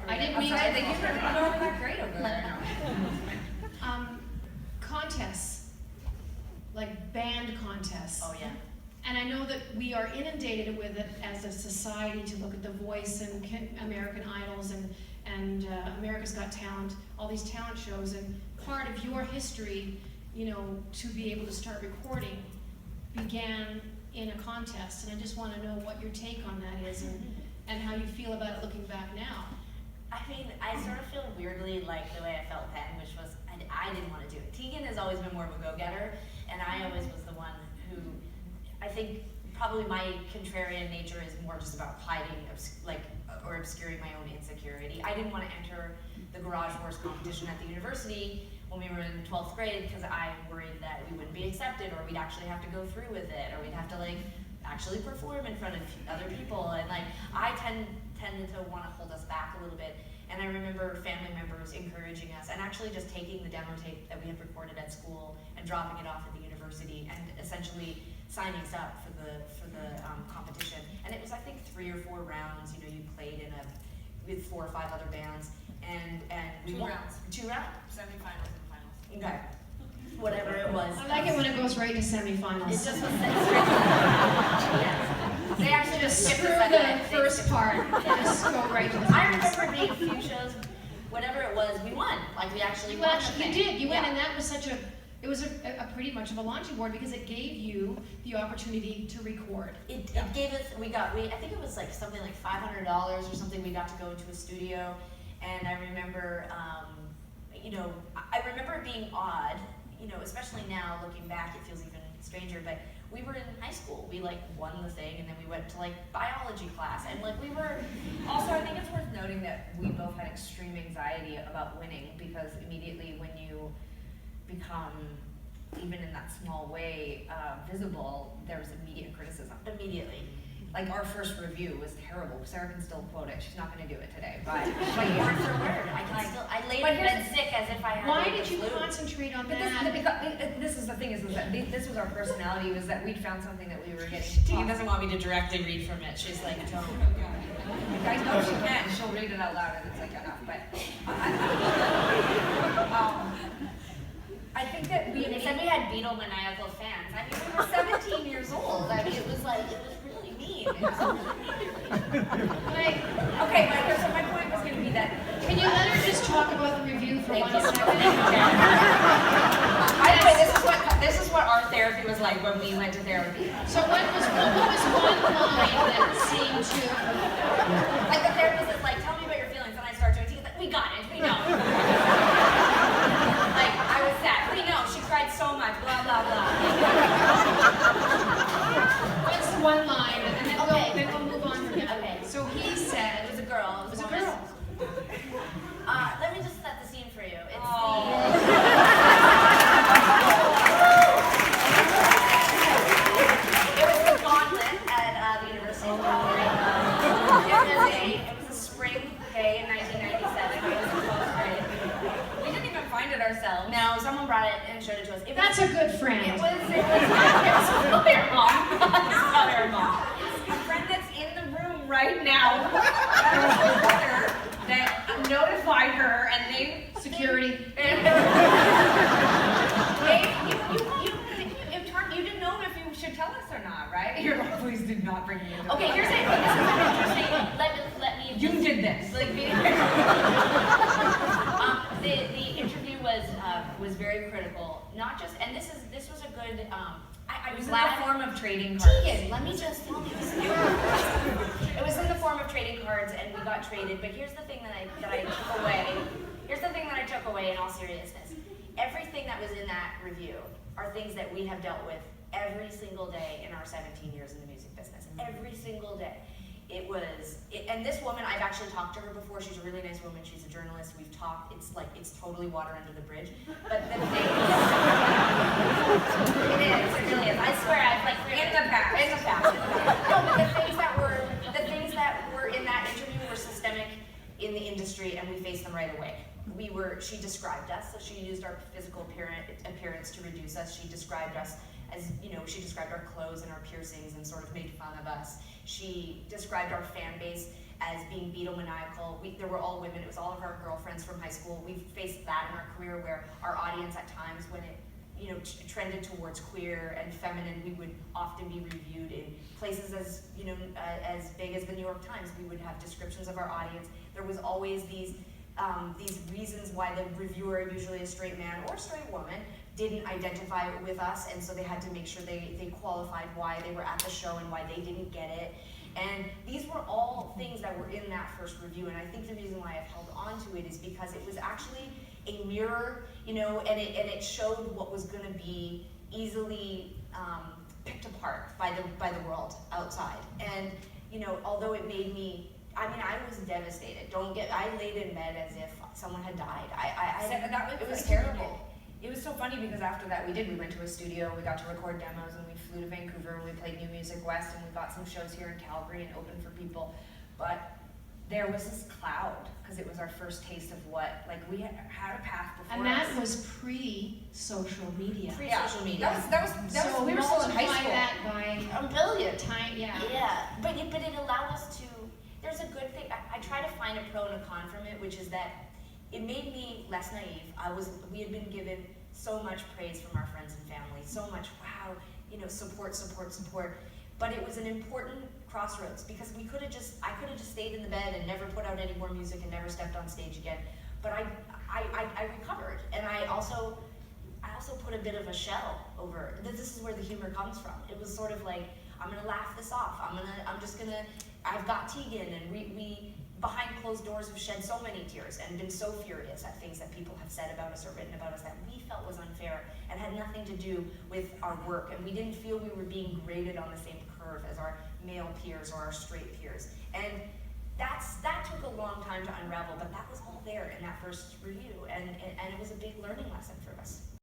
I didn't mean I think you were that great over there. Contests, like band contests. Oh yeah. And I know that we are inundated with it as a society to look at The Voice and American Idols and America's Got Talent, all these talent shows, and part of your history, you know, to be able to start recording began in a contest. And I just want to know what your take on that is and how you feel about it looking back now. I mean, I sort of feel weirdly like the way I felt then, which was I didn't want to do it. Tegan has always been more of a go-getter, and I always was the one who, I think probably my contrarian nature is more just about hiding, or obscuring my own insecurity. I didn't want to enter the Garage Wars competition at the university when we were in 12th grade because I worried that we wouldn't be accepted, or we'd actually have to go through with it, or we'd have to actually perform in front of other people, and I tended to want to hold us back a little bit. And I remember family members encouraging us and actually just taking the demo tape that we had recorded at school and dropping it off at the university and essentially signing us up for the competition. And it was, I think, 3 or 4 rounds. You know, you played with 4 or 5 other bands, and we 2 won. rounds. 2 rounds. Semifinals and finals. Okay. Whatever it was. I like it when it goes right to semifinals. It just was yes. They actually just skipped screw the first part. Just go right to the I finals. remember being a few shows, whatever it was, we won. We actually won. You did. You went, and that was such it was a pretty much of a launching board because it gave you the opportunity to record. It gave us, I think it was something like $500 or something. We got to go into a studio, and I remember, I remember it being odd, especially now looking back, it feels even stranger, but we were in high school. We won the thing, and then we went to biology class, and we were. Also, I think it's worth noting that we both had extreme anxiety about winning because immediately when you become, even in that small way, visible, there was immediate criticism. Immediately. Our first review was terrible. Sarah can still quote it. She's not going to do it today, but Word for word. I laid in bed sick as if I had. Why did you concentrate on that? This is the thing is that this was our personality, was that we'd found something that we were getting. Tegan doesn't want me to directly read from it. She's like, don't. You guys know she can. She'll read it out loud, and it's enough. But I think that they said we had Beatle maniacal fans. I mean, we were 17 years old. I mean, it was really mean. so my point was going to be that. Can you let her just talk about the review for 1 second? By the way, this is what our therapy was like when we went to therapy. So what was one line that seemed to the therapist is tell me about your feelings, and I start doing it. We got it. We know. I was sad. We know. She cried so much. Blah blah blah. What's one line, and then we'll move on from it. Okay. So he said It was a girl. It was a girl. Let me just set the scene for you. It's It was the gauntlet at the University of Calgary. It was a spring day in 1997. I was in 12th grade. We didn't even find it ourselves. No, someone brought it and showed it to us. That's a good friend. It was probably our mom. It's probably our mom. A friend that's in the room right now. That notified her, and they Security. You didn't know if you should tell us or not, right? You're like, please do not bring me into Okay, here's it. This is interesting. Let me. You did this. The interview was very critical. Not just, and this was a good. I was glad. In the form of trading cards. Tegan, let me just tell you. It was in the form of trading cards, and we got traded. But here's the thing that I took away. Here's the thing that I took away in all seriousness. Everything that was in that review are things that we have dealt with every single day in our 17 years in the music business. Every single day. And this woman, I've actually talked to her before. She's a really nice woman. She's a journalist. We've talked. It's totally water under the bridge. But the thing it really is. I swear, in the past. No, but the things that were in that interview were systemic in the industry, and we faced them right away. She described us, so she used our physical appearance to reduce us. She described us as, she described our clothes and our piercings and sort of made fun of us. She described our fan base as being beatomaniacal. There were all women, it was all of our girlfriends from high school. We've faced that in our career where our audience at times, when it trended towards queer and feminine, we would often be reviewed in places as as big as the New York Times. We would have descriptions of our audience. There was always these reasons why the reviewer, usually a straight man or a straight woman, didn't identify with us, and so they had to make sure they qualified why they were at the show and why they didn't get it. And these were all things that were in that first review, and I think the reason why I've held on to it is because it was actually a mirror, and it showed what was going to be easily picked apart by the world outside. And although it made me, I was devastated. I laid in bed as if someone had died. It was terrible. It was so funny because after that we went to a studio, we got to record demos, and we flew to Vancouver and we played New Music West, and we got some shows here in Calgary and opened for people. But there was this cloud, because it was our first taste of what, we had a path before And that us. was pre-social media. Social media. That was So we were still in high multiply school. that by A billion. time, yeah. Yeah, but it allowed us to, there's a good thing, I try to find a pro and a con from it, which is that it made me less naive. We had been given so much praise from our friends and family, so much, wow, support. But it was an important crossroads, because I could have just stayed in the bed and never put out any more music and never stepped on stage again. But I recovered, and I also put a bit of a shell over it. This is where the humor comes from. It was sort of like, I'm gonna laugh this off. I've got Tegan, and we behind closed doors have shed so many tears and been so furious at things that people have said about us or written about us that we felt was unfair and had nothing to do with our work, and we didn't feel we were being graded on the same curve as our male peers or our straight peers. And that took a long time to unravel, but that was all there in that first review, and it was